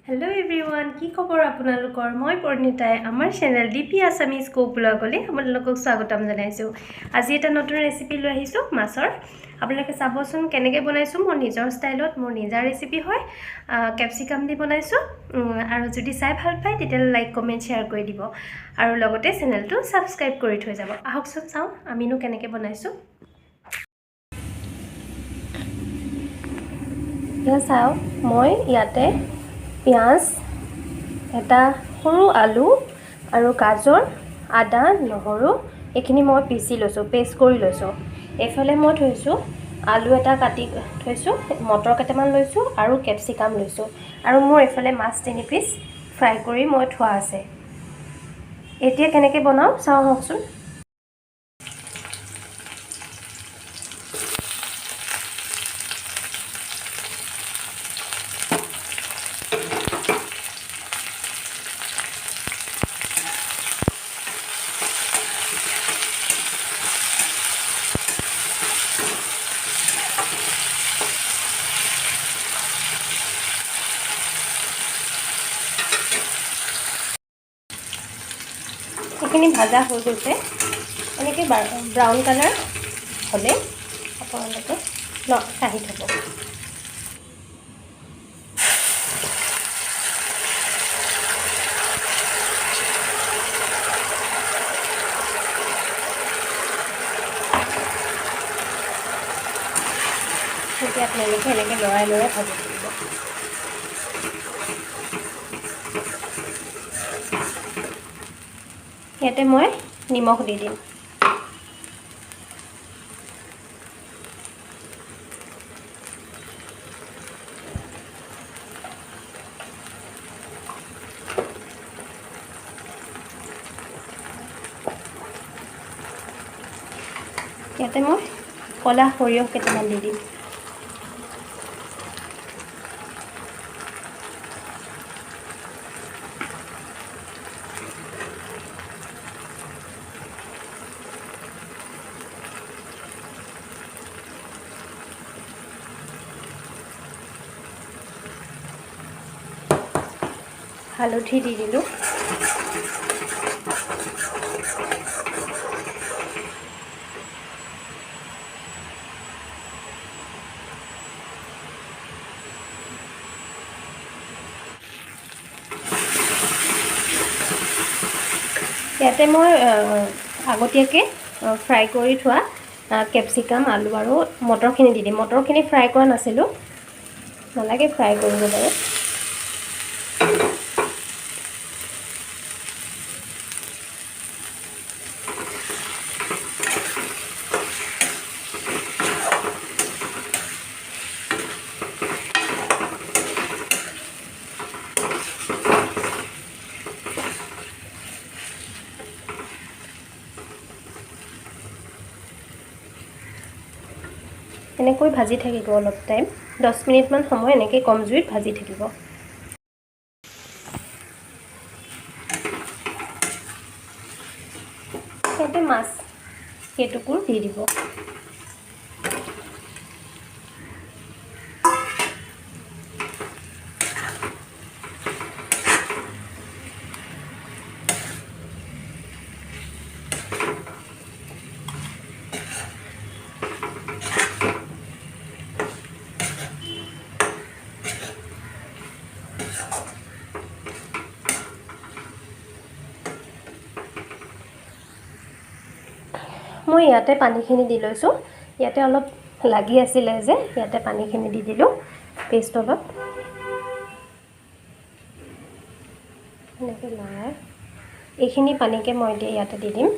Hello everyone, কি খবৰ আপোনালোকৰ? মই পৰিণীতাই আমাৰ চেনেল ডিপি আছামিজ কুক ব্লগলৈ আপোনালোকক স্বাগতম জনাইছোঁ। আজি এটা নতুন ৰেচিপি লৈ আহিছোঁ মাছৰ। আপোনালোকে চাবচোন কেনেকৈ বনাইছোঁ। মোৰ নিজৰ ষ্টাইলত মোৰ নিজা ৰেচিপি হয়। কেপচিকাম দি বনাইছোঁ। আৰু যদি চাই ভাল পায় তেতিয়াহ'লে লাইক কমেণ্ট শ্বেয়াৰ কৰি দিব আৰু লগতে চেনেলটো ছাবস্ক্ৰাইব কৰি থৈ যাব। আহকচোন চাওঁ আমিনো কেনেকৈ বনাইছোঁ। এতিয়া চাওক, মই ইয়াতে পিঁয়াজ, এটা সৰু আলু আৰু গাজৰ, আদা, নহৰু এইখিনি মই পিচি লৈছোঁ, পেষ্ট কৰি লৈছোঁ। এইফালে মই থৈছোঁ আলু এটা কাটি থৈছোঁ, মটৰ কেইটামান লৈছোঁ আৰু কেপচিকাম লৈছোঁ। আৰু মোৰ এইফালে মাছ 3 পিচ ফ্ৰাই কৰি মই থোৱা আছে। এতিয়া কেনেকৈ বনাওঁ চাওঁ আহকচোন। এইখিনি ভাজা হৈ গৈছে। এনেকৈ ব্ৰাউন কালাৰ হ'লে আপোনালোকে কাঢ়ি থ'ব। এতিয়া আপোনালোকে এনেকৈ লৰাই লৰাই ভাজি থাকিব। ইয়াতে মই নিমখ দি দিম। ইয়াতে মই ক'লা সৰিয়হ কেইটামান দি দিম। হালধি দি দিলোঁ। ইয়াতে মই আগতীয়াকৈ ফ্ৰাই কৰি থোৱা কেপচিকাম, আলু আৰু মটৰখিনি দি দিম। মটৰখিনি ফ্ৰাই কৰা নাছিলোঁ, নালাগে ফ্ৰাই কৰিব বাৰু। এনেকৈ ভাজি থাকিব অলপ টাইম, 10 মিনিটমান সময় এনেকৈ কম জুইত ভাজি থাকিব। ইয়াতে মাছ কেইটুকুৰ দি দিব। মই ইয়াতে পানীখিনি দি লৈছোঁ। ইয়াতে অলপ লাগি আছিলে যে ইয়াতে পানীখিনি দি দিলোঁ পেষ্ট অলপ। এনেকৈ লৰাই এইখিনি পানীকে মই এতিয়া ইয়াতে দি দিম।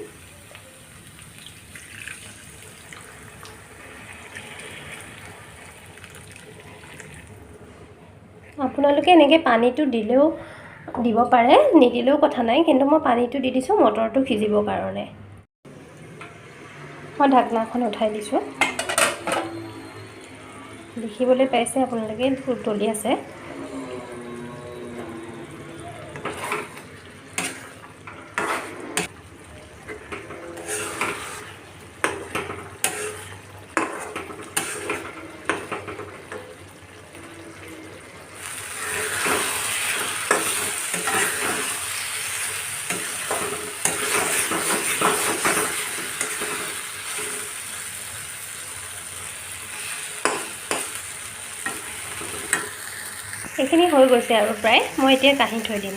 আপোনালোকে এনেকৈ পানীটো দিলেও দিব পাৰে, নিদিলেও কথা নাই, কিন্তু মই পানীটো দি দিছোঁ মটৰটো সিজিবৰ কাৰণে। মই ঢাকনাখন উঠাই দিছোঁ। দেখিবলৈ পাইছে আপোনালোকে উতলি আছে। এইখিনি হৈ গৈছে আৰু প্ৰায় মই এতিয়া কাঢ়ি থৈ দিম